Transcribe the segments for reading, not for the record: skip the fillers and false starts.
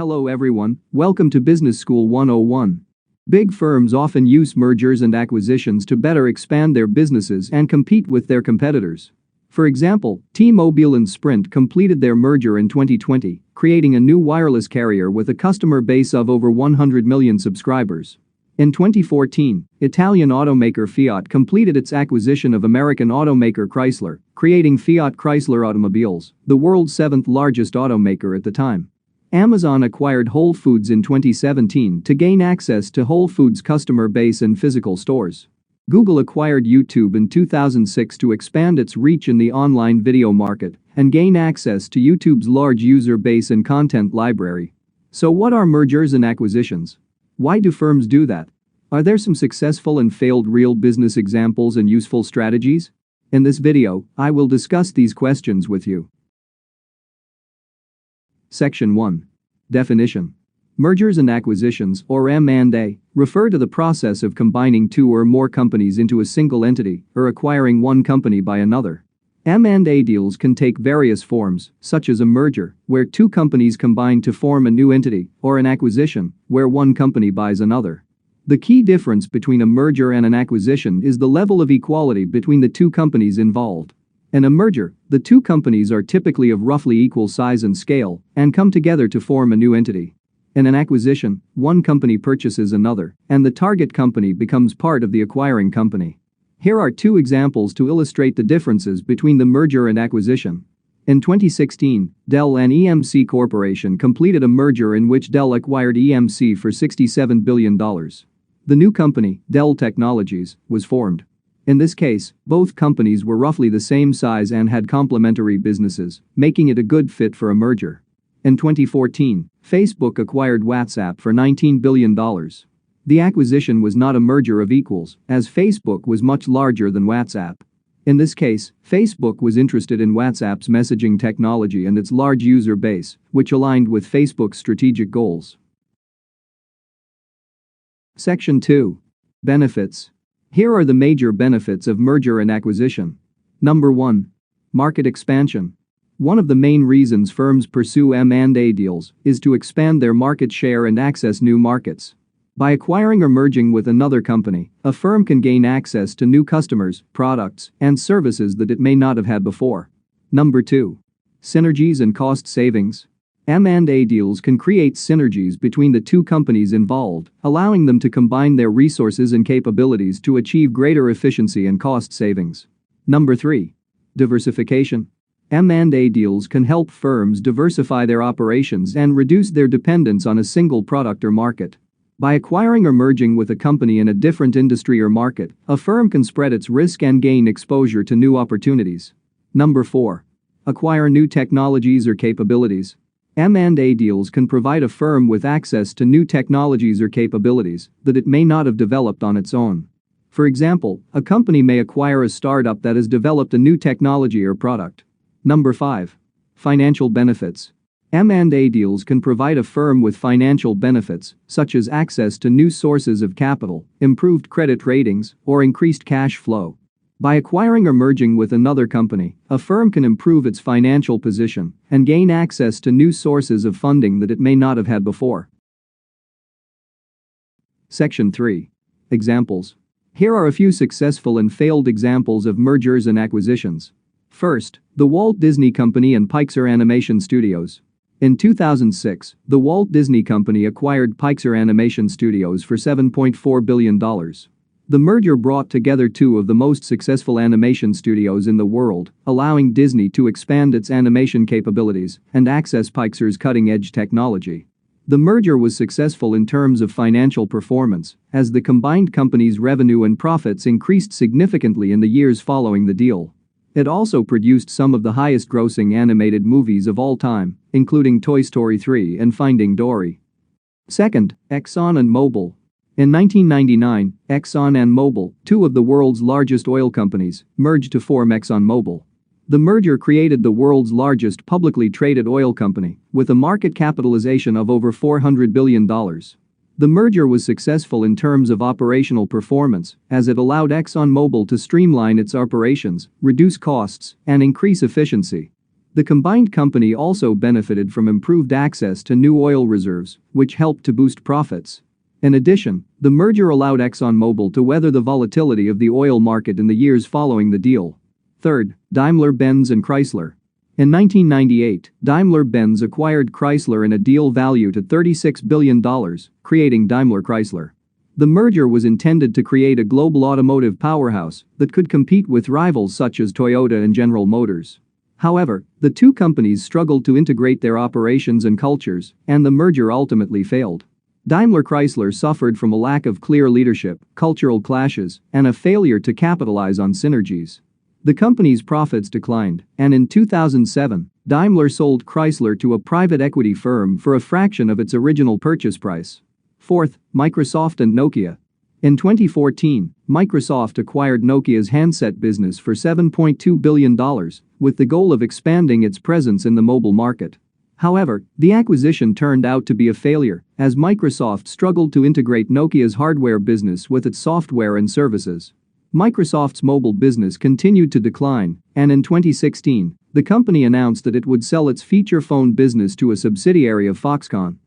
Hello everyone, welcome to Business School 101. Big firms often use mergers and acquisitions to better expand their businesses and compete with their competitors. For example, T-Mobile and Sprint completed their merger in 2020, creating a new wireless carrier with a customer base of over 100 million subscribers. In 2014, Italian automaker Fiat completed its acquisition of American automaker Chrysler, creating Fiat Chrysler Automobiles, the world's seventh largest automaker at the time. Amazon acquired Whole Foods in 2017 to gain access to Whole Foods' customer base in physical stores. Google acquired YouTube in 2006 to expand its reach in the online video market and gain access to YouTube's large user base and content library. So what are mergers and acquisitions? Why do firms do that? Are there some successful and failed real business examples and useful strategies? In this video, I will discuss these questions with you. Section 1. Definition. Mergers and acquisitions, or M&A, refer to the process of combining two or more companies into a single entity or acquiring one company by another. M&A deals can take various forms, such as a merger, where two companies combine to form a new entity, or an acquisition, where one company buys another. The key difference between a merger and an acquisition is the level of equality between the two companies involved. In a merger, the two companies are typically of roughly equal size and scale and come together to form a new entity. In an acquisition, one company purchases another, and the target company becomes part of the acquiring company. Here are two examples to illustrate the differences between the merger and acquisition. In 2016, Dell and EMC Corporation completed a merger in which Dell acquired EMC for $67 billion. The new company, Dell Technologies, was formed. In this case, both companies were roughly the same size and had complementary businesses, making it a good fit for a merger. In 2014, Facebook acquired WhatsApp for $19 billion. The acquisition was not a merger of equals, as Facebook was much larger than WhatsApp. In this case, Facebook was interested in WhatsApp's messaging technology and its large user base, which aligned with Facebook's strategic goals. Section 2. Benefits. Here are the major benefits of merger and acquisition. Number 1. Market expansion. One of the main reasons firms pursue M&A deals is to expand their market share and access new markets. By acquiring or merging with another company, a firm can gain access to new customers, products, and services that it may not have had before. Number 2. Synergies and cost savings. M&A deals can create synergies between the two companies involved, allowing them to combine their resources and capabilities to achieve greater efficiency and cost savings. Number 3. Diversification. M&A deals can help firms diversify their operations and reduce their dependence on a single product or market. By acquiring or merging with a company in a different industry or market, a firm can spread its risk and gain exposure to new opportunities. Number 4. Acquire new technologies or capabilities. M&A deals can provide a firm with access to new technologies or capabilities that it may not have developed on its own. For example, a company may acquire a startup that has developed a new technology or product. Number 5. Financial benefits. M&A deals can provide a firm with financial benefits, such as access to new sources of capital, improved credit ratings, or increased cash flow. By acquiring or merging with another company, a firm can improve its financial position and gain access to new sources of funding that it may not have had before. Section 3. Examples. Here are a few successful and failed examples of mergers and acquisitions. First, the Walt Disney Company and Pixar Animation Studios. In 2006, the Walt Disney Company acquired Pixar Animation Studios for $7.4 billion. The merger brought together two of the most successful animation studios in the world, allowing Disney to expand its animation capabilities and access Pixar's cutting-edge technology. The merger was successful in terms of financial performance, as the combined company's revenue and profits increased significantly in the years following the deal. It also produced some of the highest-grossing animated movies of all time, including Toy Story 3 and Finding Dory. Second, Exxon and Mobil. In 1999, Exxon and Mobil, two of the world's largest oil companies, merged to form ExxonMobil. The merger created the world's largest publicly traded oil company, with a market capitalization of over $400 billion. The merger was successful in terms of operational performance, as it allowed ExxonMobil to streamline its operations, reduce costs, and increase efficiency. The combined company also benefited from improved access to new oil reserves, which helped to boost profits. In addition, the merger allowed ExxonMobil to weather the volatility of the oil market in the years following the deal. Third, Daimler-Benz and Chrysler. In 1998, Daimler-Benz acquired Chrysler in a deal valued at $36 billion, creating Daimler-Chrysler. The merger was intended to create a global automotive powerhouse that could compete with rivals such as Toyota and General Motors. However, the two companies struggled to integrate their operations and cultures, and the merger ultimately failed. Daimler-Chrysler suffered from a lack of clear leadership, cultural clashes, and a failure to capitalize on synergies. The company's profits declined, and in 2007, Daimler sold Chrysler to a private equity firm for a fraction of its original purchase price. Fourth, Microsoft and Nokia. In 2014, Microsoft acquired Nokia's handset business for $7.2 billion, with the goal of expanding its presence in the mobile market. However, the acquisition turned out to be a failure, as Microsoft struggled to integrate Nokia's hardware business with its software and services. Microsoft's mobile business continued to decline, and in 2016, the company announced that it would sell its feature phone business to a subsidiary of Foxconn.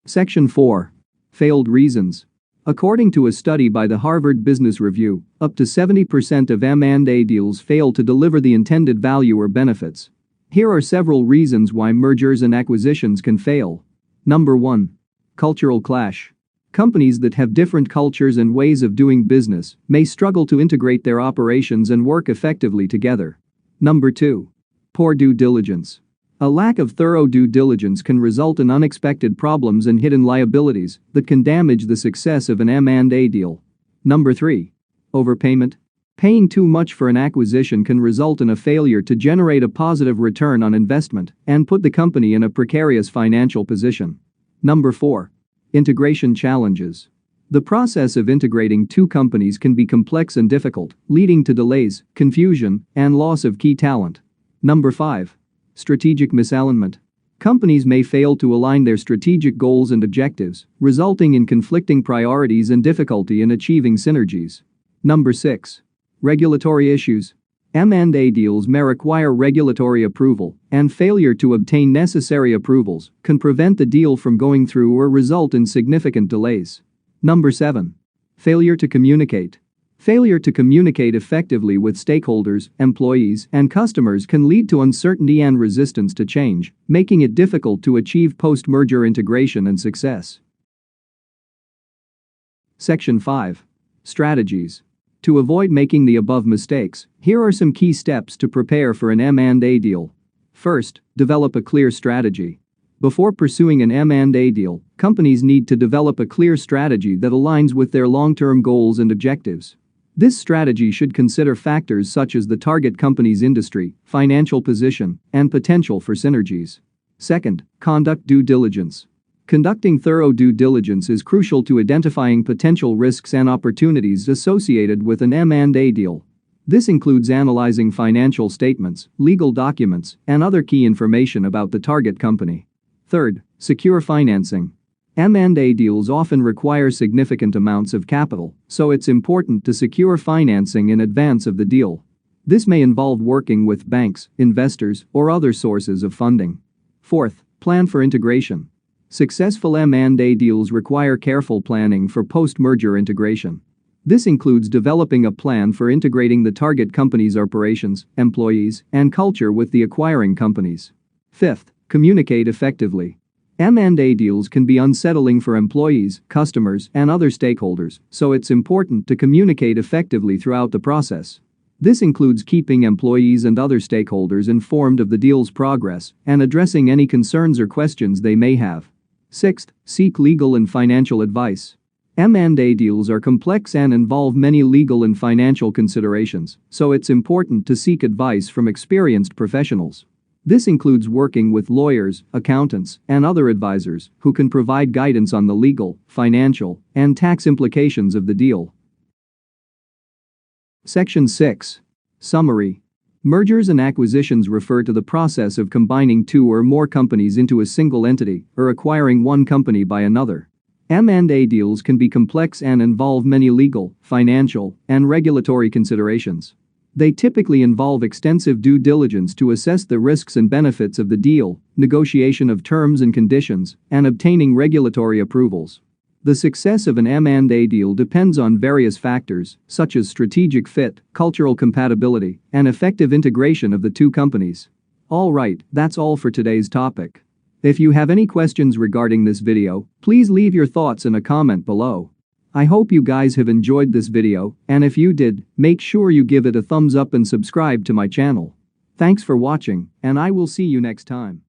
Section 4. Failed reasons. According to a study by the Harvard Business Review, up to 70% of M&A deals fail to deliver the intended value or benefits. Here are several reasons why mergers and acquisitions can fail. Number 1. Cultural clash. Companies that have different cultures and ways of doing business may struggle to integrate their operations and work effectively together. Number 2. Poor due diligence. A lack of thorough due diligence can result in unexpected problems and hidden liabilities that can damage the success of an M&A deal. Number 3. Overpayment. Paying too much for an acquisition can result in a failure to generate a positive return on investment and put the company in a precarious financial position. Number 4. Integration challenges. The process of integrating two companies can be complex and difficult, leading to delays, confusion, and loss of key talent. Number 5. Strategic misalignment. Companies may fail to align their strategic goals and objectives, resulting in conflicting priorities and difficulty in achieving synergies. Number 6. Regulatory issues. M&A deals may require regulatory approval, and failure to obtain necessary approvals can prevent the deal from going through or result in significant delays. Number 7. Failure to communicate. Failure to communicate effectively with stakeholders, employees, and customers can lead to uncertainty and resistance to change, making it difficult to achieve post-merger integration and success. Section 5. Strategies. To avoid making the above mistakes, here are some key steps to prepare for an M&A deal. First, develop a clear strategy. Before pursuing an M&A deal, companies need to develop a clear strategy that aligns with their long-term goals and objectives. This strategy should consider factors such as the target company's industry, financial position, and potential for synergies. Second, conduct due diligence. Conducting thorough due diligence is crucial to identifying potential risks and opportunities associated with an M&A deal. This includes analyzing financial statements, legal documents, and other key information about the target company. Third, secure financing. M&A deals often require significant amounts of capital, so it's important to secure financing in advance of the deal. This may involve working with banks, investors, or other sources of funding. Fourth, plan for integration. Successful M&A deals require careful planning for post-merger integration. This includes developing a plan for integrating the target company's operations, employees, and culture with the acquiring companies. Fifth, communicate effectively. M&A deals can be unsettling for employees, customers, and other stakeholders, so it's important to communicate effectively throughout the process. This includes keeping employees and other stakeholders informed of the deal's progress and addressing any concerns or questions they may have. Sixth, seek legal and financial advice. M&A deals are complex and involve many legal and financial considerations, so it's important to seek advice from experienced professionals. This includes working with lawyers, accountants, and other advisors who can provide guidance on the legal, financial, and tax implications of the deal. Section 6. Summary. Mergers and acquisitions refer to the process of combining two or more companies into a single entity or acquiring one company by another. M&A deals can be complex and involve many legal, financial, and regulatory considerations. They typically involve extensive due diligence to assess the risks and benefits of the deal, negotiation of terms and conditions, and obtaining regulatory approvals. The success of an M&A deal depends on various factors, such as strategic fit, cultural compatibility, and effective integration of the two companies. Alright, that's all for today's topic. If you have any questions regarding this video, please leave your thoughts in a comment below. I hope you guys have enjoyed this video, and if you did, make sure you give it a thumbs up and subscribe to my channel. Thanks for watching, and I will see you next time.